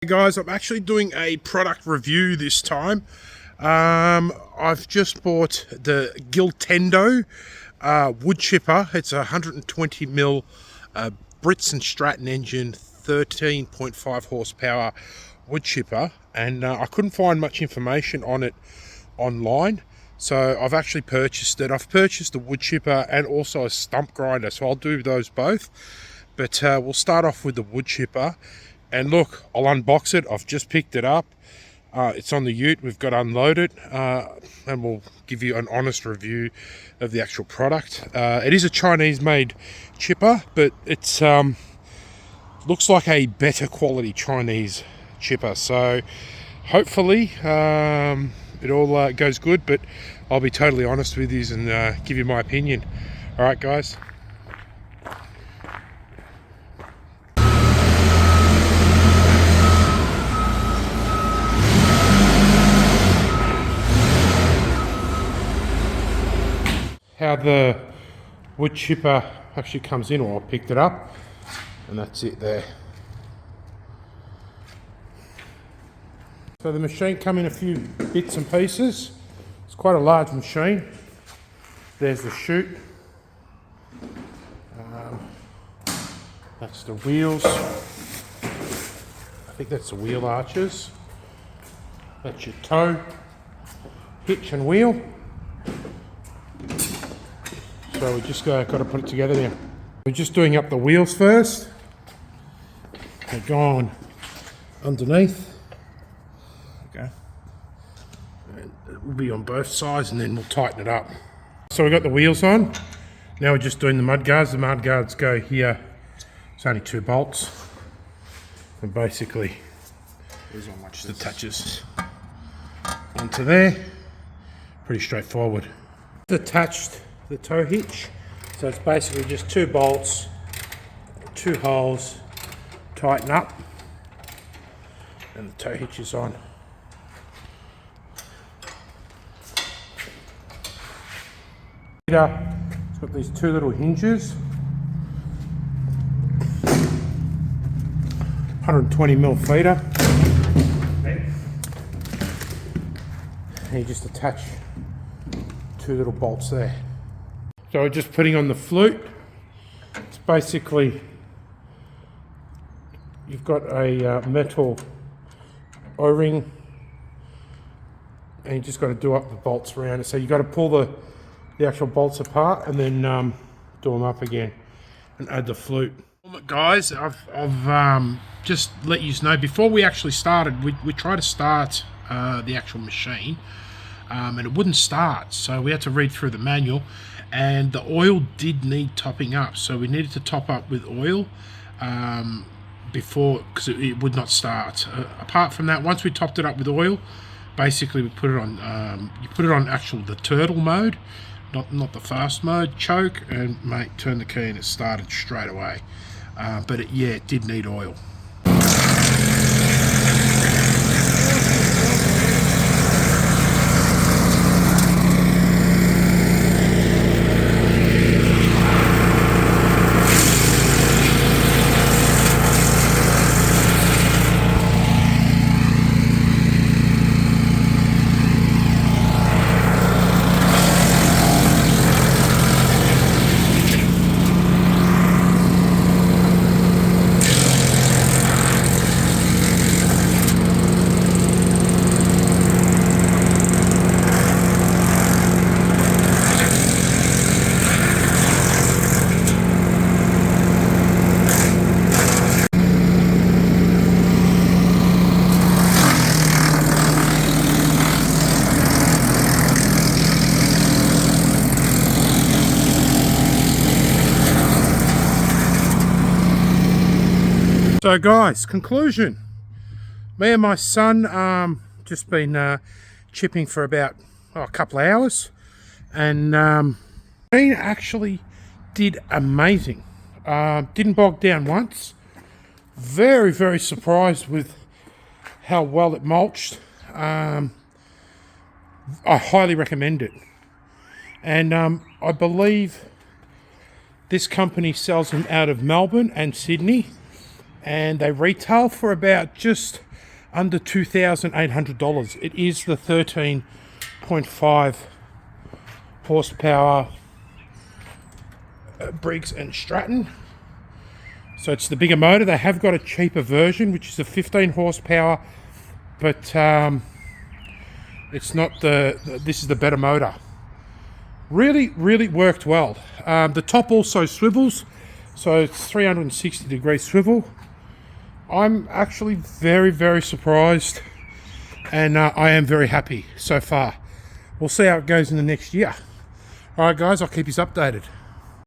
Hey guys, I'm actually doing a product review this time. I've just bought the Gitendo wood chipper. It's a 120mm BRIGGS and STRATTON engine, 13.5 horsepower wood chipper, and I couldn't find much information on it online, so I've actually purchased it. I've purchased the wood chipper and also a stump grinder, so I'll do those both, but we'll start off with the wood chipper. And look, I'll unbox it. I've just picked it up. It's on the ute. We've got to unload it, and we'll give you an honest review of the actual product. It is a Chinese-made chipper, but it's looks like a better quality Chinese chipper. So hopefully it all goes good. But I'll be totally honest with you and give you my opinion. All right, guys. How the wood chipper actually comes in, or I picked it up, and that's it there. So the machine come in a few bits and pieces. It's quite a large machine. There's the chute. That's the wheels. I think that's the wheel arches. That's your toe, hitch and wheel. So we just got to put it together now. We're just doing up the wheels first. They're gone underneath. Okay. And it will be on both sides, and then we'll tighten it up. So we've got the wheels on. Now we're just doing the mud guards. The mud guards go here. It's only 2 bolts. And basically, just attaches onto there. Pretty straightforward. It's attached the toe hitch, so it's basically just 2 bolts, 2 holes, tighten up, and the toe hitch is on. It's got these 2 little hinges, 120mm feeder, and you just attach 2 little bolts there. So we're just putting on the flute. It's basically, you've got a metal O-ring, and you just got to do up the bolts around it. So you've got to pull the actual bolts apart and then do them up again and add the flute. Guys, I've just let you know, before we actually started, we tried to start the actual machine, and it wouldn't start. So we had to read through the manual. And the oil did need topping up, so we needed to top up with oil before, because it would not start. Apart from that, once we topped it up with oil, basically we put it on. You put it on the turtle mode, not the fast mode. Choke, and mate, turn the key and it started straight away. But it did need oil. So guys, conclusion. Me and my son just been chipping for about a couple of hours, and machine actually did amazing. Didn't bog down once. Very, very surprised with how well it mulched. I highly recommend it. And I believe this company sells them out of Melbourne and Sydney, and they retail for about just under $2,800. It is the 13.5 horsepower Briggs and Stratton. So it's the bigger motor. They have got a cheaper version, which is a 15 horsepower, but it's not this is the better motor. Really worked well. The top also swivels, so it's 360-degree swivel. I'm actually very surprised, and I am very happy so far. We'll see how it goes in the next year. All right, guys, I'll keep you updated.